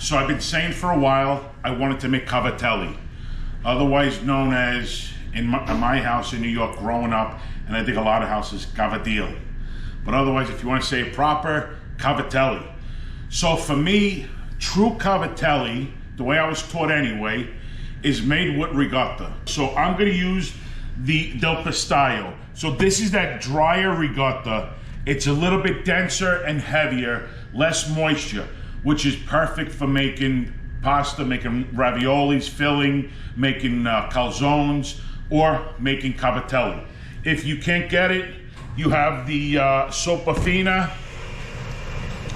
So I've been saying for a while, I wanted to make cavatelli, otherwise known as, in my house in New York growing up, and I think a lot of houses, cavatelli. But otherwise, if you want to say it proper, cavatelli. So for me, true cavatelli, the way I was taught anyway, is made with ricotta. So I'm gonna use the del pistaio. So this is that drier ricotta. It's a little bit denser and heavier, less moisture, which is perfect for making pasta, making raviolis, filling, making calzones, or making cavatelli. If you can't get it, you have the sopa fina,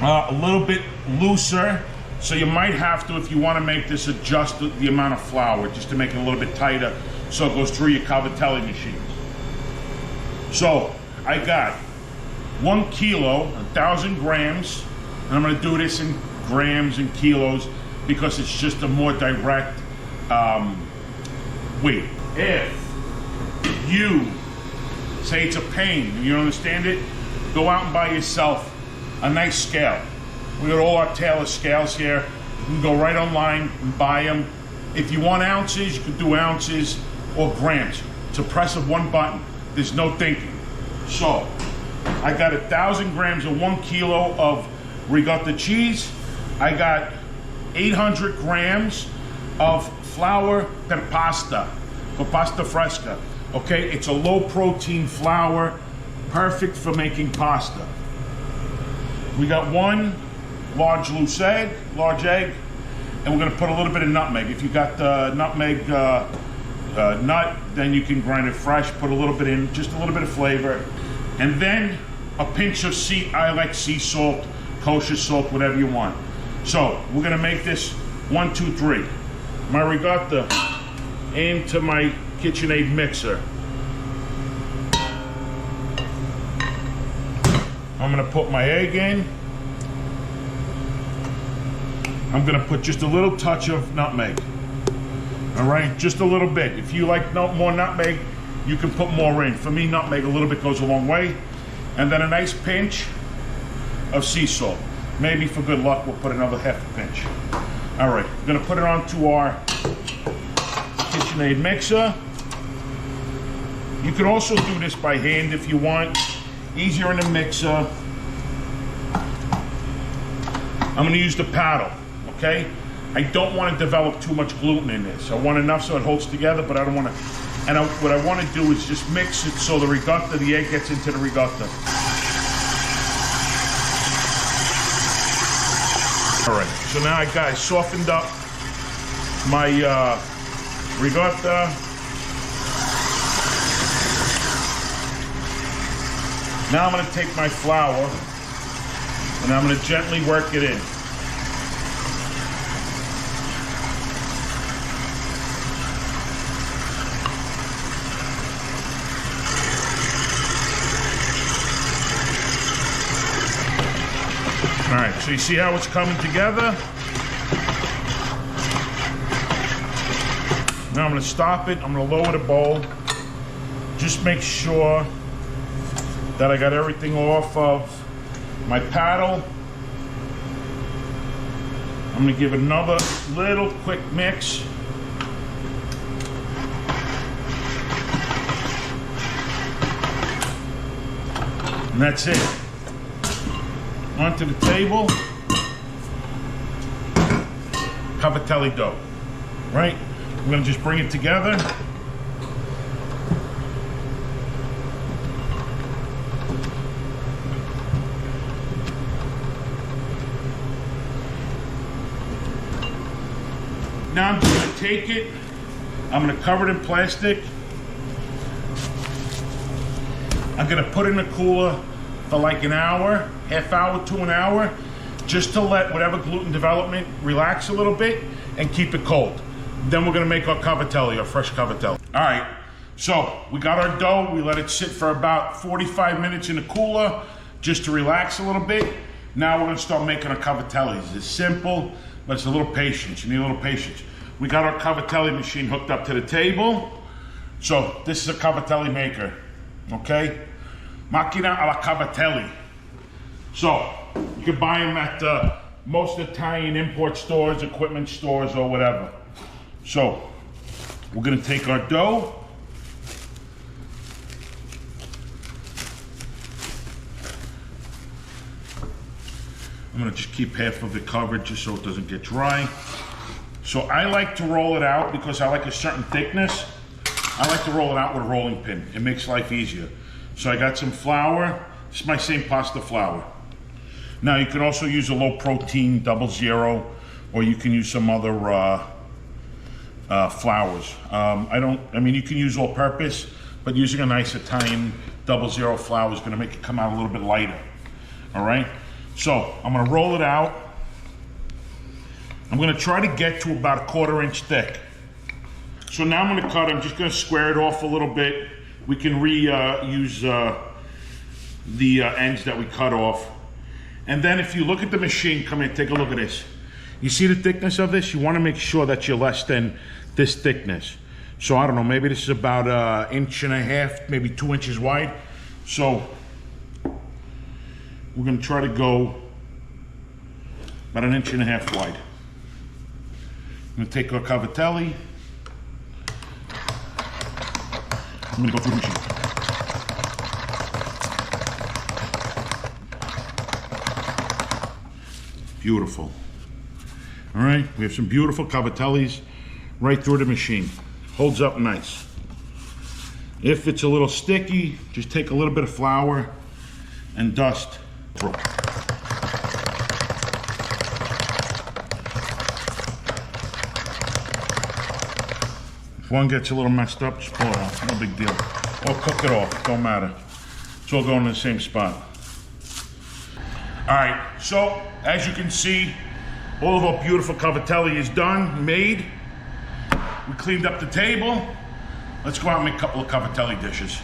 a little bit looser. So you might have to, if you want to make this, adjust the amount of flour just to make it a little bit tighter so it goes through your cavatelli machine. So I got 1 kilo, 1,000 grams, and I'm going to do this in grams and kilos because it's just a more direct weight. If you say it's a pain and you don't understand it, go out and buy yourself a nice scale. We got all our Taylor scales here. You can go right online and buy them. If you want ounces, you can do ounces or grams. It's a press of one button. There's no thinking. So, I got 1,000 grams of 1 kilo of ricotta cheese. I got 800 grams of flour per pasta, for pasta fresca. Okay, it's a low protein flour, perfect for making pasta. We got 1 large egg, and we're gonna put a little bit of nutmeg. If you got the nutmeg nut, then you can grind it fresh, put a little bit in, just a little bit of flavor. And then a pinch of I like sea salt, kosher salt, whatever you want. So we're gonna make this 1, 2, 3. My ricotta into my KitchenAid mixer. I'm gonna put my egg in. I'm gonna put just a little touch of nutmeg. All right, just a little bit. If you like more nutmeg, you can put more in. For me, nutmeg a little bit goes a long way. And then a nice pinch of sea salt. Maybe for good luck, we'll put another half a pinch. All right, we're gonna put it onto our KitchenAid mixer. You can also do this by hand if you want. Easier in the mixer. I'm gonna use the paddle, okay? I don't want to develop too much gluten in this. I want enough so it holds together, but I don't want to. And what I want to do is just mix it so the ricotta, the egg gets into the ricotta. All right, so now I softened up my ricotta. Now I'm going to take my flour and I'm going to gently work it in. All right, so you see how it's coming together? Now I'm gonna stop it, I'm gonna lower the bowl. Just make sure that I got everything off of my paddle. I'm gonna give it another little quick mix. And that's it. Onto the table, cavatelli dough, right? We're gonna just bring it together. Now I'm just gonna take it, I'm gonna cover it in plastic. I'm gonna put it in the cooler for like an hour, half hour to an hour, just to let whatever gluten development relax a little bit and keep it cold. Then we're gonna make our cavatelli, our fresh cavatelli. All right, so we got our dough, we let it sit for about 45 minutes in the cooler, just to relax a little bit. Now we're gonna start making our cavatellis. It's simple, but it's a little patience, you need a little patience. We got our cavatelli machine hooked up to the table. So this is a cavatelli maker, okay? Macchina alla Cavatelli. So you can buy them at most Italian import stores, equipment stores, or whatever. So we're gonna take our dough. I'm gonna just keep half of it covered just so it doesn't get dry. So I like to roll it out because I like a certain thickness. I like to roll it out with a rolling pin. It makes life easier. So I got some flour. This is my same pasta flour. Now you can also use a low protein 00, or you can use some other flours. I mean, you can use all purpose, but using a nice Italian 00 flour is gonna make it come out a little bit lighter, all right? So I'm gonna roll it out. I'm gonna try to get to about a 1/4 inch thick. So now I'm gonna cut, I'm just gonna square it off a little bit. We can reuse the ends that we cut off. And then if you look at the machine, come here, take a look at this. You see the thickness of this? You wanna make sure that you're less than this thickness. So I don't know, maybe this is about 1.5 inches, maybe 2 inches wide. So we're gonna try to go about 1.5 inches wide. I'm gonna take our Cavatelli. I'm gonna go through the machine. Beautiful. All right, we have some beautiful Cavatellis right through the machine. Holds up nice. If it's a little sticky, just take a little bit of flour and dust through. If one gets a little messed up, just pull it out, no big deal. Or cook it off, don't matter. It's all going in the same spot. All right, so as you can see, all of our beautiful Cavatelli is done, made. We cleaned up the table. Let's go out and make a couple of Cavatelli dishes.